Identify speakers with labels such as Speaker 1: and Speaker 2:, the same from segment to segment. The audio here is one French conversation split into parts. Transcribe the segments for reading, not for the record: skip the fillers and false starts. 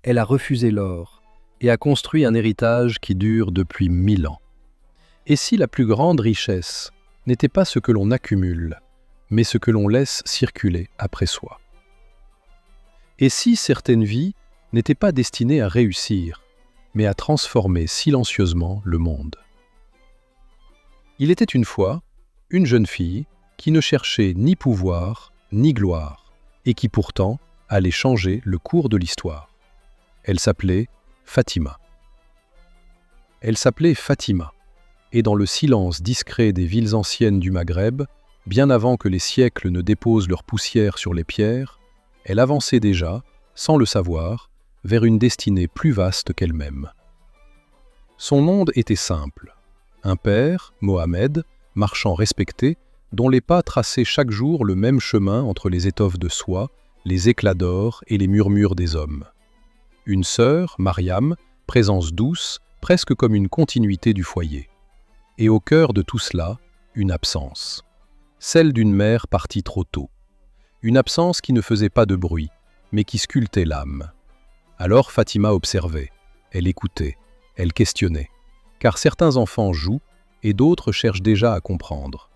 Speaker 1: Elle a refusé l'or et a construit un héritage qui dure depuis 1000 ans. Et si la plus grande richesse n'était pas ce que l'on accumule, mais ce que l'on laisse circuler après soi? Et si certaines vies n'étaient pas destinées à réussir, mais à transformer silencieusement le monde? Il était une fois une jeune fille qui ne cherchait ni pouvoir ni gloire, et qui pourtant allait changer le cours de l'histoire. Elle s'appelait Fatima. Elle s'appelait Fatima, et dans le silence discret des villes anciennes du Maghreb, bien avant que les siècles ne déposent leur poussière sur les pierres, elle avançait déjà, sans le savoir, vers une destinée plus vaste qu'elle-même. Son monde était simple. Un père, Mohamed, marchand respecté, dont les pas traçaient chaque jour le même chemin entre les étoffes de soie, les éclats d'or et les murmures des hommes. Une sœur, Mariam, présence douce, presque comme une continuité du foyer. Et au cœur de tout cela, une absence. Celle d'une mère partie trop tôt. Une absence qui ne faisait pas de bruit, mais qui sculptait l'âme. Alors Fatima observait, elle écoutait, elle questionnait. Car certains enfants jouent et d'autres cherchent déjà à comprendre.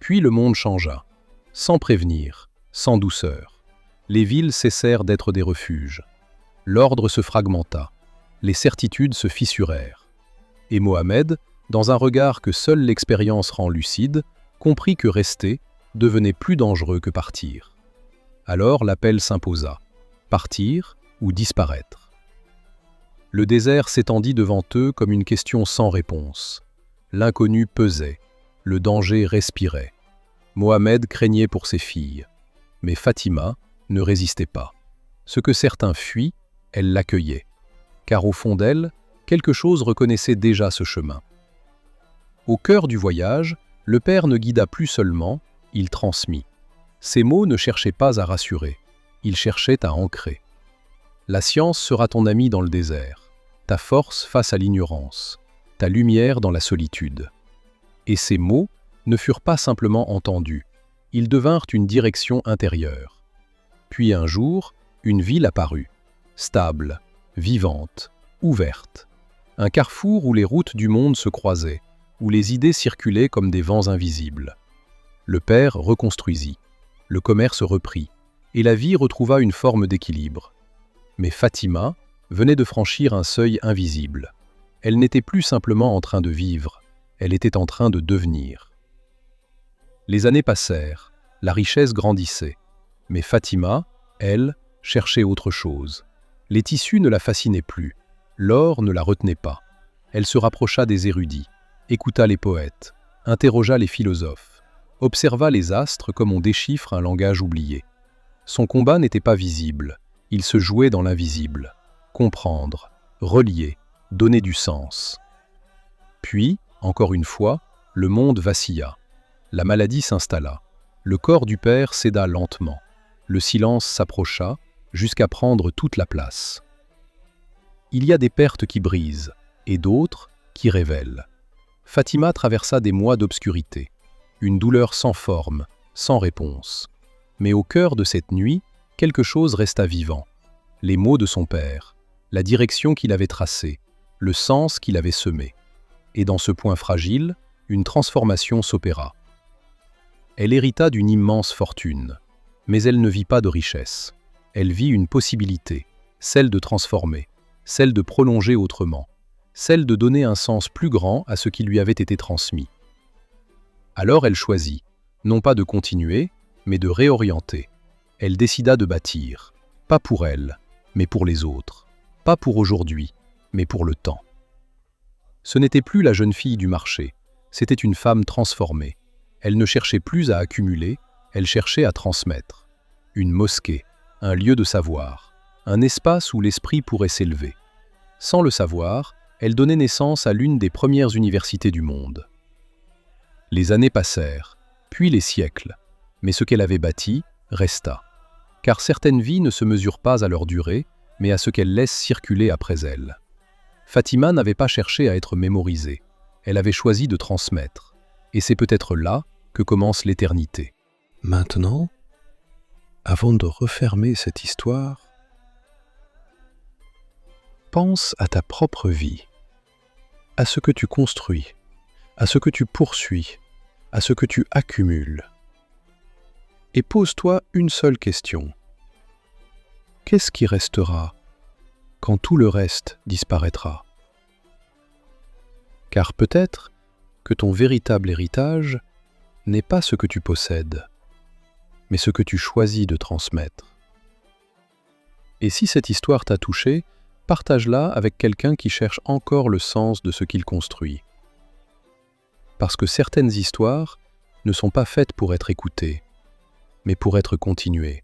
Speaker 1: Puis le monde changea, sans prévenir, sans douceur. Les villes cessèrent d'être des refuges. L'ordre se fragmenta, les certitudes se fissurèrent. Et Mohamed, dans un regard que seule l'expérience rend lucide, comprit que rester devenait plus dangereux que partir. Alors l'appel s'imposa, partir ou disparaître. Le désert s'étendit devant eux comme une question sans réponse. L'inconnu pesait, le danger respirait. Mohamed craignait pour ses filles, mais Fatima ne résistait pas. Ce que certains fuient, elle l'accueillait, car au fond d'elle, quelque chose reconnaissait déjà ce chemin. Au cœur du voyage, le père ne guida plus seulement, il transmit. Ses mots ne cherchaient pas à rassurer, ils cherchaient à ancrer. La science sera ton ami dans le désert, ta force face à l'ignorance, ta lumière dans la solitude. Et ces mots ne furent pas simplement entendus, ils devinrent une direction intérieure. Puis un jour, une ville apparut, stable, vivante, ouverte. Un carrefour où les routes du monde se croisaient, où les idées circulaient comme des vents invisibles. Le père reconstruisit, le commerce reprit, et la vie retrouva une forme d'équilibre. Mais Fatima venait de franchir un seuil invisible. Elle n'était plus simplement en train de vivre, elle était en train de devenir. Les années passèrent, la richesse grandissait, mais Fatima, elle, cherchait autre chose. Les tissus ne la fascinaient plus, l'or ne la retenait pas. Elle se rapprocha des érudits, écouta les poètes, interrogea les philosophes, observa les astres comme on déchiffre un langage oublié. Son combat n'était pas visible, il se jouait dans l'invisible. Comprendre, relier, donner du sens. Puis, encore une fois, le monde vacilla. La maladie s'installa. Le corps du père céda lentement. Le silence s'approcha, jusqu'à prendre toute la place. Il y a des pertes qui brisent, et d'autres qui révèlent. Fatima traversa des mois d'obscurité, une douleur sans forme, sans réponse. Mais au cœur de cette nuit, quelque chose resta vivant. Les mots de son père, la direction qu'il avait tracée, le sens qu'il avait semé. Et dans ce point fragile, une transformation s'opéra. Elle hérita d'une immense fortune, mais elle ne vit pas de richesse. Elle vit une possibilité, celle de transformer, celle de prolonger autrement, celle de donner un sens plus grand à ce qui lui avait été transmis. Alors elle choisit, non pas de continuer, mais de réorienter. Elle décida de bâtir, pas pour elle, mais pour les autres, pas pour aujourd'hui, mais pour le temps. Ce n'était plus la jeune fille du marché, c'était une femme transformée. Elle ne cherchait plus à accumuler, elle cherchait à transmettre. Une mosquée, un lieu de savoir, un espace où l'esprit pourrait s'élever. Sans le savoir, elle donnait naissance à l'une des premières universités du monde. Les années passèrent, puis les siècles, mais ce qu'elle avait bâti resta. Car certaines vies ne se mesurent pas à leur durée, mais à ce qu'elles laissent circuler après elles. Fatima n'avait pas cherché à être mémorisée, elle avait choisi de transmettre. Et c'est peut-être là que commence l'éternité.
Speaker 2: Maintenant, avant de refermer cette histoire,
Speaker 1: pense à ta propre vie, à ce que tu construis, à ce que tu poursuis, à ce que tu accumules. Et pose-toi une seule question. Qu'est-ce qui restera quand tout le reste disparaîtra? Car peut-être que ton véritable héritage n'est pas ce que tu possèdes, mais ce que tu choisis de transmettre. Et si cette histoire t'a touché, partage-la avec quelqu'un qui cherche encore le sens de ce qu'il construit. Parce que certaines histoires ne sont pas faites pour être écoutées, mais pour être continuées.